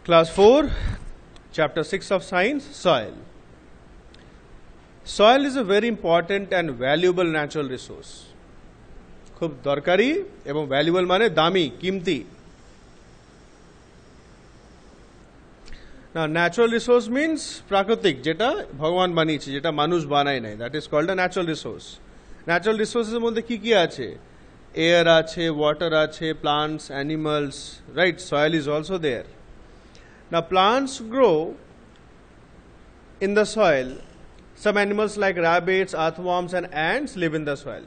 Class 4, Chapter 6 of Science, Soil. Soil is a very important and valuable natural resource. খুব দরকারি এবং valuable মানে দামি, কিমতি। Now, natural resource means প্রাকৃতিক, যেটা ভগবান বানিয়েছে, যেটা মানুষ বানায় নাই। That is called a natural resource. Natural resources এর মধ্যে কি কি আছে? Air আছে, water আছে, plants, animals, right? Soil is also there. Now, plants grow in the soil. Some animals like rabbits, earthworms and ants live in the soil.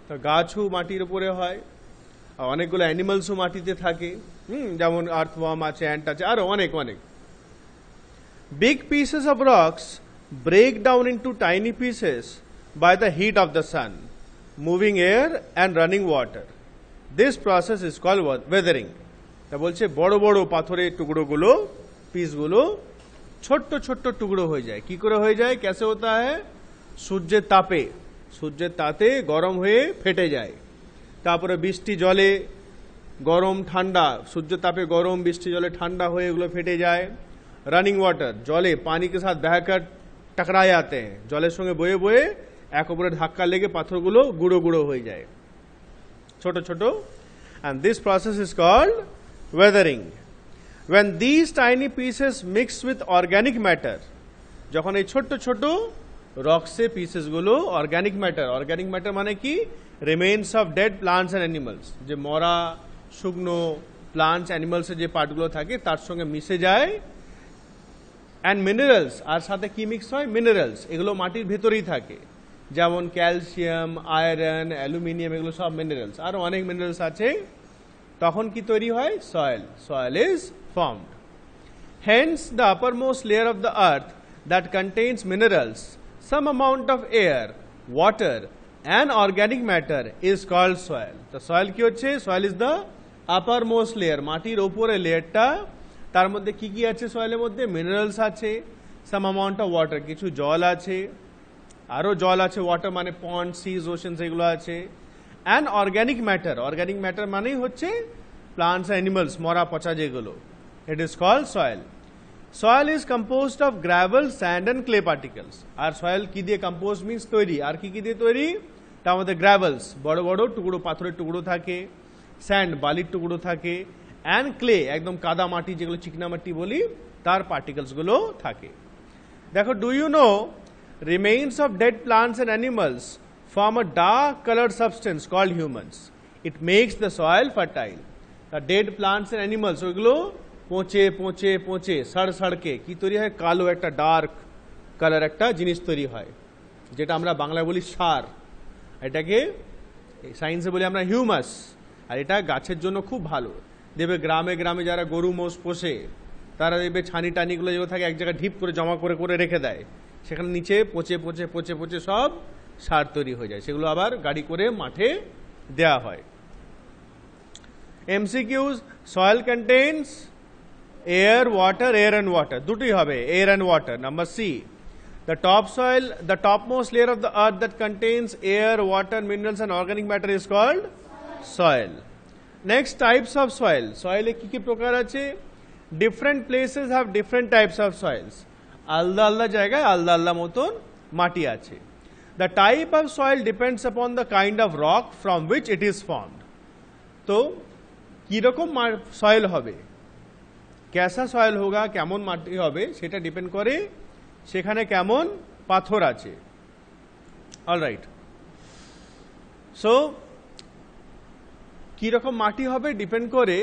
তো গাছও মাটির উপরে হয়, আর অনেকগুলো অ্যানিমালসও মাটিতে থাকে, যেমন আর্থওয়ার্ম আছে, অ্যান্ট আছে, আরও অনেক অনেক। Big pieces of rocks break down into tiny pieces by the heat of the sun, moving air and running water. This process is called weathering. তা বলছে বড় বড় পাথরের টুকরোগুলো, পিসগুলো ছোট্ট ছোট্ট টুকরো হয়ে যায়। কি করে হয়ে যায়? कैसे होता है? সূর্যের তাপে, সূর্যের তাতে গরম হয়ে ফেটে যায়। তারপরে বৃষ্টি জলে গরম ঠান্ডা, সূর্যের তাপে গরম, বৃষ্টি জলে ঠান্ডা হয়ে এগুলো ফেটে যায়। রানিং ওয়াটার, জলে পানি কে সাথ বহকর টকরায় আতে हैं, জলের সঙ্গে বয়ে বয়ে এক অপরে ধাক্কা লেগে পাথরগুলো গুঁড়ো গুঁড়ো হয়ে যায় ছোট ছোট। and this process is called weathering. when these tiny pieces mix with organic matter, যখন এই ছোট ছোট রক্সে পিসেসগুলো অর্গানিক ম্যাটার মানে কি? Remains of dead plants and animals, যে মরা শুকনো প্লান্টস অ্যানিমালসের যে পার্টগুলো থাকে তার সঙ্গে মিশে যায়। অ্যান্ড মিনারেলস, আর সাথে কি মিক্স হয়? মিনারেলস। এগুলো মাটির ভেতরেই থাকে, যেমন ক্যালসিয়াম, আয়রন, অ্যালুমিনিয়াম, এগুলো সব মিনারেলস, আরও অনেক মিনারেলস আছে। তখন কি তৈরি হয়? Soil is formed. Hence the uppermost layer of the earth that contains minerals, some amount of air, water and organic matter is called soil. The soil কি হচ্ছে? soil is the uppermost layer, মাটির উপরে লেয়ারটা। তার মধ্যে কি কি আছে? সয়েলের মধ্যে মিনারেলস আছে, some amount of water, কিছু জল আছে, আরো জল আছে, ওয়াটার মানে পন্ড, সিজ, ওশনস, এগুলো আছে। and organic matter মানেই হচ্ছে প্লান্টস, অ্যানিমালস, মরা পচা যেগুলো, it is called soil. Soil is composed of gravel, sand and clay particles. R soil কি দিয়ে কম্পোজ মিন্স তৈরি, আর কি কি দিয়ে তৈরি? তার মধ্যে গ্রাভেলস, বড় বড় টুকরো, পাথরের টুকরো থাকে, স্যান্ড, বালির টুকরো থাকে, অ্যান্ড ক্লে, একদম কাদা মাটি, যেগুলো চিকনা মাটি বলি, তার পার্টিকেলসগুলো থাকে। দেখো, do you know remains of dead plants and animals form a dark coloured substance called humans. It makes the soil fertile. The dead plants and animals, ওইগুলো পচে পচে পচে সড়কে কি তৈরি হয়? কালো একটা ডার্ক কালার একটা জিনিস তৈরি হয়, যেটা আমরা বাংলায় বলি সার, এটাকে সায়েন্সে বলি আমরা হিউমাস। আর এটা গাছের জন্য খুব ভালো। দেখবে গ্রামে গ্রামে যারা গরু মোষ পোষে, তারা দেখবে ছানি টানিগুলো যেগুলো থাকে এক জায়গায় ঢিপ করে জমা করে করে রেখে দেয়, সেখানে নিচে পচে পচে পচে পচে সব সার তৈরি হয়ে যায়, সেগুলো আবার গাড়ি করে মাঠে দেয়া হয়। MCQs, soil contains air, water, air and water, দুটোই হবে, air and water. Number C, the topsoil, the topmost layer of the earth that contains air, water, minerals and organic matter is called soil. Next, types of soil. Soil এ কি কি প্রকার আছে? Different places have different types of soils. আলাদা আলাদা জায়গায় আলাদা আলাদা মতন মাটি আছে। The type of soil depends upon the kind of rock from which it is formed. তো কিরকম সয়েল হবে, कैसा সয়েল হোগা, কেমন মাটি হবে, সেটা ডিপেন্ড করে সেখানে কেমন পাথর আছে। অলরাইট, সো কীরকম মাটি হবে ডিপেন্ড করে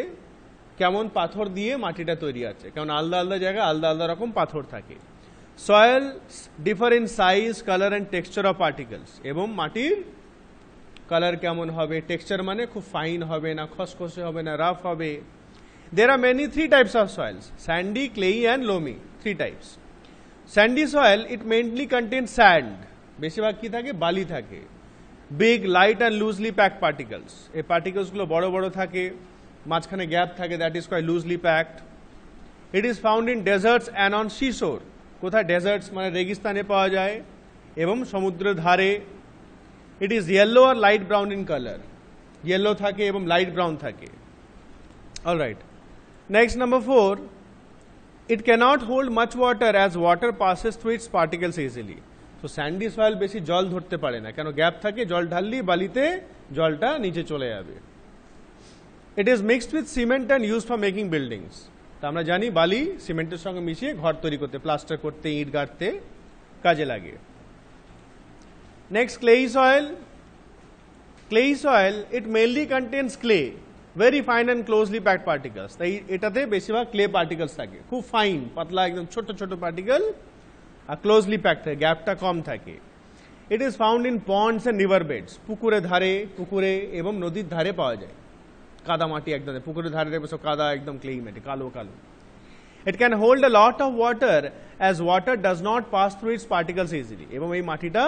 কেমন পাথর দিয়ে মাটিটা তৈরি আছে, কারণ আলাদা আলাদা জায়গায় আলাদা আলাদা রকম পাথর থাকে। Soil differ in size, colour and texture of particles, এবং মাটির কালার কেমন হবে, টেক্সচার মানে খুব ফাইন হবে না, খসখসে হবে না, রাফ হবে। There are three types of soils: sandy, clayey and loamy. Three types. Sandy soil, it mainly contains sand. বেশিরভাগ কি থাকে? বালি থাকে। Big, light and loosely packed particles. এই particles গুলো বড় বড় থাকে, মাঝখানে গ্যাপ থাকে, that is called loosely packed. It is found in deserts and on seashore. কোথায়? ডেজার্টস মানে রেগিস্তানে পাওয়া যায়, এবং সমুদ্রের ধারে। It is yellow or light brown in color. Yellow থাকে এবং light brown থাকে। All right. Next, number 4, It cannot hold much water as water passes through its particles easily. তো স্যান্ডি সয়েল বেশি জল ধরতে পারে না, কেন গ্যাপ থাকে, জল ঢাললি বালিতে জলটা নিচে চলে যাবে। It is mixed with cement and use for making buildings. তা আমরা জানি বালি সিমেন্টের সঙ্গে মিশিয়ে ঘর তৈরি করতে, প্লাস্টার করতে, ইট গাড়তে কাজে লাগে। Next clayey soil. Clayey soil it mainly contains clay, very fine and closely packed particles. তাই এটাতে বেশিরভাগ ক্লে পার্টিকলস থাকে, খুব ফাইন, পাতলা, একদম ছোট ছোট পার্টিকেল, আর ক্লোজলি প্যাক থাকে, গ্যাপটা কম থাকে। It is found in ponds and river beds, পুকুরের ধারে, পুকুরে এবং নদীর ধারে পাওয়া যায়। কাদা মাটি একদম, পুকুরের ধারে দেখবে সব কাদা, একদম ক্লেই মাটি, কালো কালো। ইট can hold a lot of water as water does not pass through it's particles easily. এবং এই মাটিটা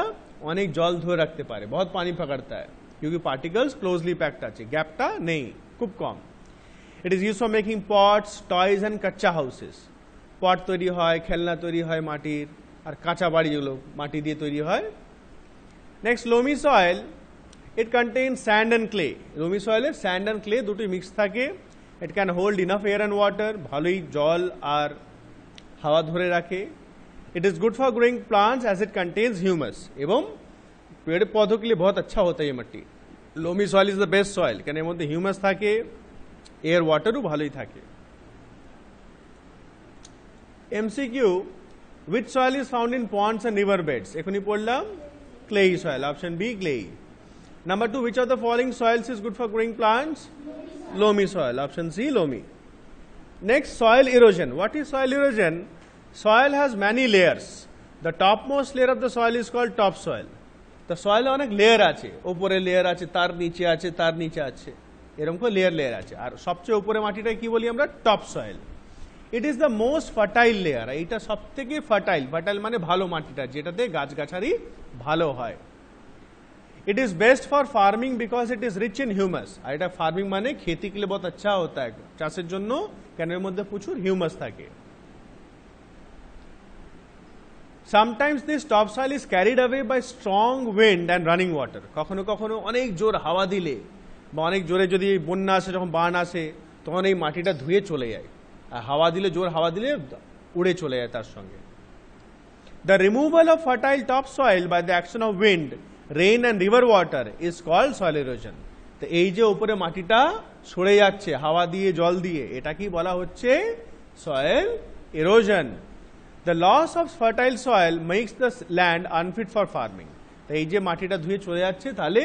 অনেক জল ধরে রাখতে পারে, বহুত পানি পকড়তা है क्योंकि पार्टिकल्स क्लोजली पैक्ड আছে, গ্যাপটা নেই, খুব কম। It is use for making pots, toys and kachcha houses. Pot তৈরি হয়, খেলনা তৈরি হয় মাটির, আর কাঁচা বাড়ি যেগুলো মাটি দিয়ে তৈরি হয়। Next loamy soil, it contain sand and clay. Loamy সয়েলের স্যান্ড অ্যান্ড ক্লে দুটোই মিক্স থাকে। It can hold enough air and water, ভালোই জল আর হাওয়া ধরে রাখে। It is good for growing plants as it contains humus. एवं पेड़ पौधों के लिए बहुत अच्छा होता है ये मट्टी। Loamy soil is the best soil, কেন এর মধ্যে হিউমাস থাকে, এয়ার ওয়াটারও ভালোই থাকে। MCQ, which soil is found in ponds and river beds? এখনই পড়লাম clay soil, option B clay. Number 2, which of the following soils is good for growing plants? Loamy soil, option C loamy. Next, soil erosion. What is soil erosion? Soil has many layers. The topmost layer of the soil is called topsoil. The soil অনেক layer আছে, উপরে layer আছে, তার নিচে আছে, তার নিচে আছে, এরকম করে লেয়ার লেয়ার আছে। আর সবচেয়ে উপরে মাটিটা কি বলি আমরা? Top soil. It is the most fertile layer. এইটা সব থেকে ফার্টাইল, ফার্টাইল মানে ভালো মাটিটা, যেটাতে গাছগাছালি ভালো হয়। It is best for farming because it is rich in humus. আর এটা ফার্মিং মানে खेती के लिए बहुत अच्छा होता है, চাষের জন্য, কেন এর মধ্যে প্রচুর হিউমাস থাকে। Sometimes this topsoil is carried away by strong wind and running water. কখনো কখনো অনেক জোর হাওয়া দিলে বা অনেক জোরে যদি বন্যা আসে, যখন বান আসে, তখন এই মাটিটা ধুয়ে চলে যায়। আর হাওয়া দিলে, জোর হাওয়া দিলে উড়ে চলে যায় তার সঙ্গে। The removal of fertile topsoil by the action of wind, rain and river water is called soil erosion. তো এই যে উপরে মাটিটা সরে যাচ্ছে হাওয়া দিয়ে, জল দিয়ে, এটা কি বলা হচ্ছে? soil erosion. The loss of fertile soil makes the land unfit for farming. তো এই যে মাটিটা ধুয়ে চলে যাচ্ছে, তাহলে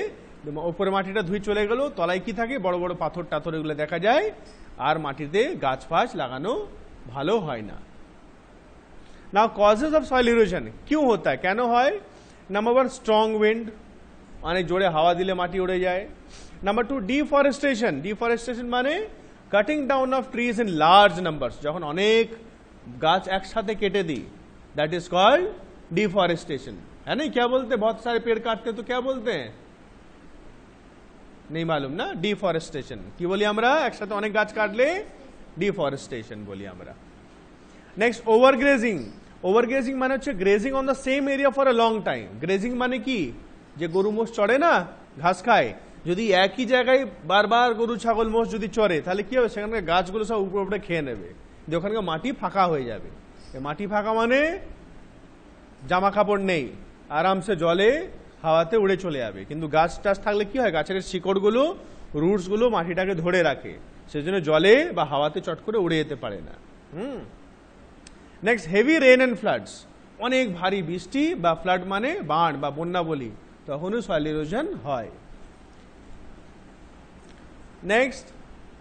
উপরে মাটিটা ধুয়ে চলে গেল, তলায় কি থাকে? বড় বড় পাথর টাথর এগুলো দেখা যায়, আর মাটিতে গাছ ফাছ লাগানো ভালো হয় না। Now causes of soil erosion, क्यों होता है, কেন হয়? Number 1, strong wind, অনেক জোরে হাওয়া দিলে মাটি উড়ে যায়। Number 2, deforestation. Deforestation মানে cutting down of trees in large numbers, যখন অনেক गाछ एक साथ केटे दी, दैट इज कॉल्ड डिफॉरेस्टेशन। है नहीं? क्या बोलते? बहुत सारे पेड़ काटते तो क्या बोलते हैं? नहीं मालूम ना? डिफॉरेस्टेशन की बोली हमरा, एक साथ अनेक गाछ काटले डिफॉरेस्टेशन बोली हमरा। Next, overgrazing. ओवरग्रेजिंग माने হচ্ছে grazing on the same area for a long time. Grazing মানে কি? যে গরু মোষ চড়ে না, ঘাস খায়, যদি একই জায়গায় বারবার গরু ছাগল মোষ যদি চড়ে, তাহলে কি হবে? সেখানকার গাছগুলো সব উপরে উপরে খেয়ে নেবে, ওখানকার মাটি ফাঁকা হয়ে যাবে। মাটি ফাঁকা মানে জামা কাপড় নেই, আরামসে জলে হাওয়াতে উড়ে চলে যাবে। কিন্তু গাছ টাছ থাকলে কি হয়? গাছের শিকড়গুলো, রুটসগুলো মাটিটাকে ধরে রাখে, সেজন্য জলে বা হাওয়াতে চট করে উড়ে যেতে পারে না। Next, heavy rain and floods. অনেক ভারী বৃষ্টি বা ফ্লাড মানে বান বা বন্যা বলি, তখনও সয়েল ইরোশন হয়। Next,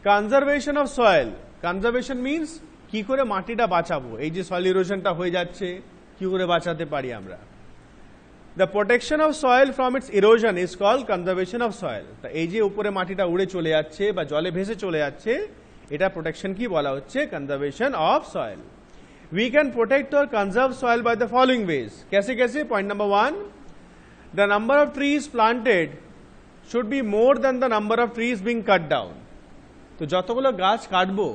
conservation of soil. Conservation means কি করে মাটিটা বাঁচাবো, এই যে সয়েল ইরোশনটা হয়ে যাচ্ছে, কি করে বাঁচাতে পারি আমরা। The protection of soil from its erosion is called conservation of soil. তা এই যে উপরে মাটিটা উড়ে চলে যাচ্ছে বা জলে ভেসে চলে যাচ্ছে, এটা প্রোটেকশন কি বলা হচ্ছে? Conservation of soil. We can protect or conserve soil by the following ways. कैसे कैसे? Point number 1, the number of trees planted should be more than the number of trees being cut down. তো যতগুলো গাছ কাটবো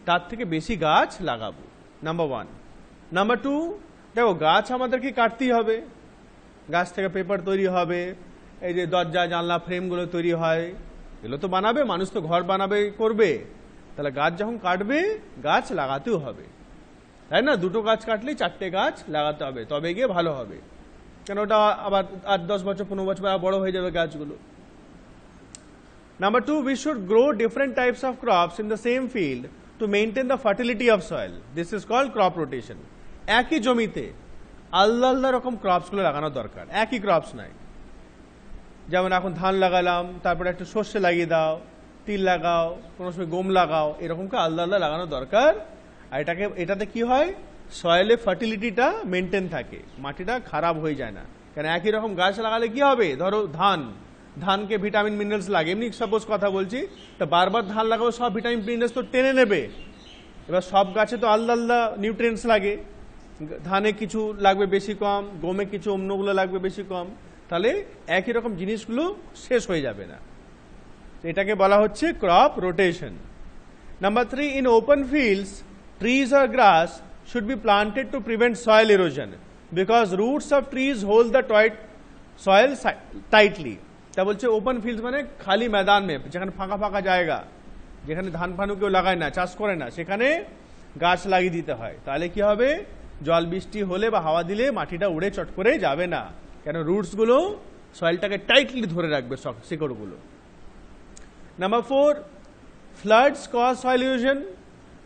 তার থেকে বেশি গাছ লাগাবো, নাম্বার 1। নাম্বার 2, দেখো গাছ আমাদেরকে কাটতেই হবে, গাছ থেকে পেপার তৈরি হবে, এই যে দরজা জানলা ফ্রেমগুলো তৈরি হয়, এগুলো তো বানাবে, মানুষ তো ঘর বানাবে, করবে, তাহলে গাছ যখন কাটবে গাছ লাগাতেও হবে। তাই না? দুটো গাছ কাটলে 4টে গাছ লাগাতে হবে, তবে গিয়ে ভালো হবে, কেন ওটা আবার 8-10 বছর 15 বছর বড় হয়ে যাবে গাছগুলো। Number 2, we should grow different types of crops in the same field to maintain the fertility of soil. This is called crop rotation. একই জমিতে আলাদা আলাদা রকম ক্রপসগুলো লাগানো দরকার, একই ক্রপস নয়। যেমন এখন ধান লাগালাম, তারপরে একটু সর্ষে লাগিয়ে দাও, তিল লাগাও, কোনো সময় গম লাগাও, এরকম করে আলাদা আলাদা লাগানো দরকার। আর এটাতে কি হয়, সয়েলে ফার্টিলিটিটা মেনটেন থাকে, মাটিটা খারাপ হয়ে যায় না। কারণ একই রকম গাছ লাগালে কি হবে, ধরো ধানকে ভিটামিন মিনারেলস লাগে, এমনি সাপোজ কথা বলছি, তা বারবার ধান লাগাবো, সব ভিটামিন মিনারেলস তো টেনে নেবে। এবার সব গাছে তো আলাদা আলাদা নিউট্রিয়েন্টস লাগে, ধানে কিছু লাগবে বেশি কম, গমে কিছু অন্যগুলো লাগবে বেশি কম, তাহলে একই রকম জিনিসগুলো শেষ হয়ে যাবে না। এটাকে বলা হচ্ছে crop rotation. Number 3, in open fields trees or grass should be planted to prevent soil erosion because roots of trees hold the soil tightly. তা বলছে ওপেন ফিল্ডস মানে খালি ময়দান মে, যেখানে ফাঁকা ফাঁকা জায়গা, যেখানে ধান ফানু কেউ লাগায় না, চাষ করে না, সেখানে গাছ লাগিয়ে দিতে হয়। তাহলে কি হবে, জল বৃষ্টি হলে বা হাওয়া দিলে মাটিটা উড়ে চট করে যাবে না, কেন রুটসগুলো সয়েলটাকে টাইটলি ধরে রাখবে, শিকড়গুলো। Number 4, floods cause soil erosion.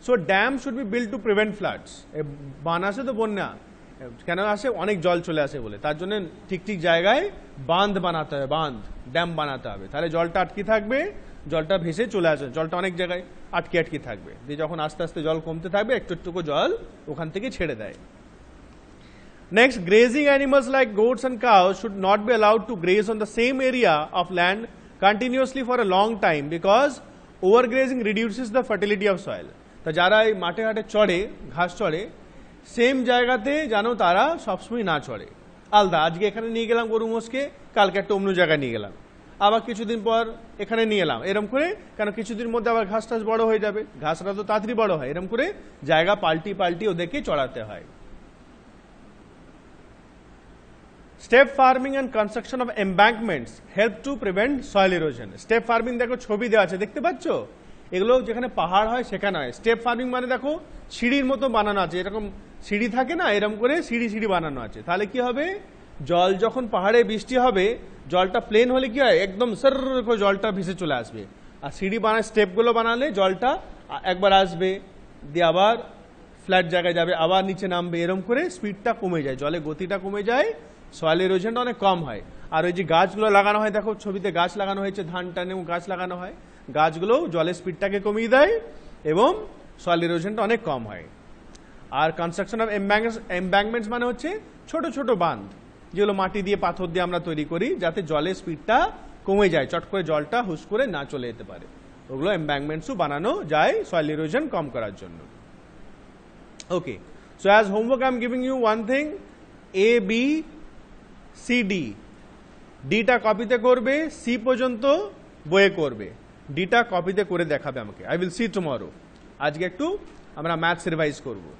So dam should be built to prevent floods. বান আসে তো বন্যা কেন আসে, অনেক জল চলে আসে বলে, তার জন্য ঠিক ঠিক জায়গায় বাঁধ বানাতে হবে, ড্যাম বানাতে হবে, তাহলে জলটা আটকে থাকবে, জলটা ভেসে চলে আসে, জলটা অনেক জায়গায় আটকে থাকবে, দিয়ে যখন আস্তে আস্তে জল কমতে থাকবে একটু একটু জল ওখান থেকে ছেড়ে দেয়। Next, grazing animals like goats and cows should not be allowed to graze on the same area of land continuously for a long time because overgrazing reduces the fertility of soil. তা যারা এই মাঠে ঘাটে চড়ে, ঘাস চড়ে, same জায়গাতে যেন তারা সবসময় না চড়ে, আলাদা, আজকে এখানে নিয়ে গেলাম গরু মোষকে, কালকে একটা অন্য জায়গায় নিয়ে গেলাম, আবার কিছুদিন পর এখানে নিয়ে এলাম, এরম করে, কেন কিছুদিন মধ্যে আবার ঘাস টাস বড় হয়ে যাবে, ঘাসটা তো তাড়াতাড়ি বড় হয়, এরম করে জায়গা পাল্টি পাল্টি ওদেরকে চড়াতে হয়। Step farming and construction of embankments help to prevent soil erosion. Step farming দেখো ছবি দেওয়া আছে, দেখতে পাচ্ছ, এগুলো যেখানে পাহাড় হয় সেখানে হয়। স্টেপ ফার্মিং মানে দেখো সিঁড়ির মতো বানানো আছে, এরকম সিঁড়ি থাকে না, এরকম করে সিঁড়ি সিঁড়ি বানানো আছে, তাহলে কি হবে, জল যখন পাহাড়ে বৃষ্টি হবে, জলটা প্লেন হলে কি হয়, একদম সর করে জলটা ভেসে চলে আসবে, আর সিঁড়ি বানায় স্টেপগুলো বানালে জলটা একবার আসবে, দিয়ে আবার ফ্ল্যাট জায়গায় যাবে, আবার নিচে নামবে, এরকম করে স্পিডটা কমে যায়, জলে গতিটা কমে যায়, সয়েল ইরোশনটা অনেক কম হয়। আর ওই যে গাছগুলো লাগানো হয়, দেখো ছবিতে গাছ লাগানো হয়েছে, ধান টানে গাছ লাগানো হয়, গাছগুলো জলের স্পিডটাকে কমিয়ে দেয় এবং সয়েল ইরোশনটা অনেক কম হয়। আর কনস্ট্রাকশন অফ এমব্যাঙ্কমেন্টস মানে হচ্ছে ছোট ছোট বাঁধ, যেগুলো মাটি দিয়ে পাথর দিয়ে আমরা তৈরি করি, যাতে জলের স্পিডটা কমে যায়, চট করে জলটা হুস করে না চলে যেতে পারে, ওগুলো এমব্যাঙ্কমেন্টসও বানানো যায় সয়েল ইরোশন কম করার জন্য। Okay, so as homework I am giving you one thing, A B C D, ডিটা কপিতে করবে, সি পর্যন্ত বইয়ে করবে, ডিটা কপিতে করে দেখাবে আমাকে। I will see tomorrow. আজকে একটু আমরা ম্যাথস রিভাইজ করবো।